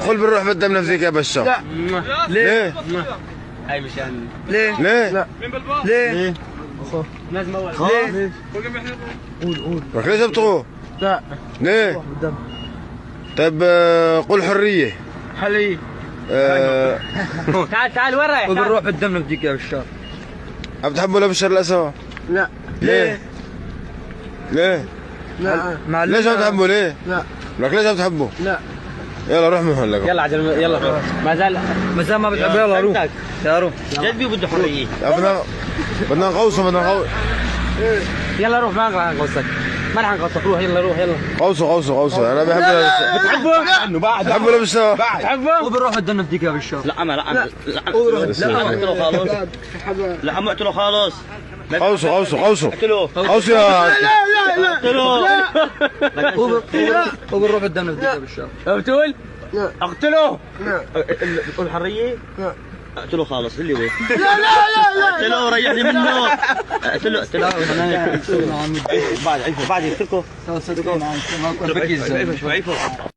قل بنروح بالدم نفسك يا بشار. لا. ليه؟ هاي مشان ليه؟ ليه؟ لا. ليه؟ لازم اول ليه؟ قول. لك ليش ابتغوا؟ لا. ليه؟ بالدم. طيب قل حرية. حلي. تعال وين رايح؟ وبنروح بالدم نفديك يا بشار. بتحبوا لبشر الأسد؟ لا. ليه؟ ليه؟ لا. ليش ما بتحبوا ليه؟ لا. لك ليش ما بتحبوا؟ لا. يلا روح من هون لك. يلا عجل يلا ما زال ما بتحب. يلا روح. يلا روح. جدبي بده حريه. بدنا نقوصه يلا روح ما نقصك ما رح نقصك روح يلا روح يلا قوصه انا بحب بتحبه؟ انه بعد بحبه لبسه بتحبه؟ وبنروح بالدم نفديك يا بشار. لا ما لا لا اقتله خالص لا ما اقتله خالص قوصه اقتله قوصه يا اقتله وبنروح بالدم نفديك يا بشار. بتقول؟ لا. اقتله لا. بتقول حريه؟ لا. اقتله خالص اللي هو لا. اقتله ريحني منه اقتله بعد يقتلكم صدقوا.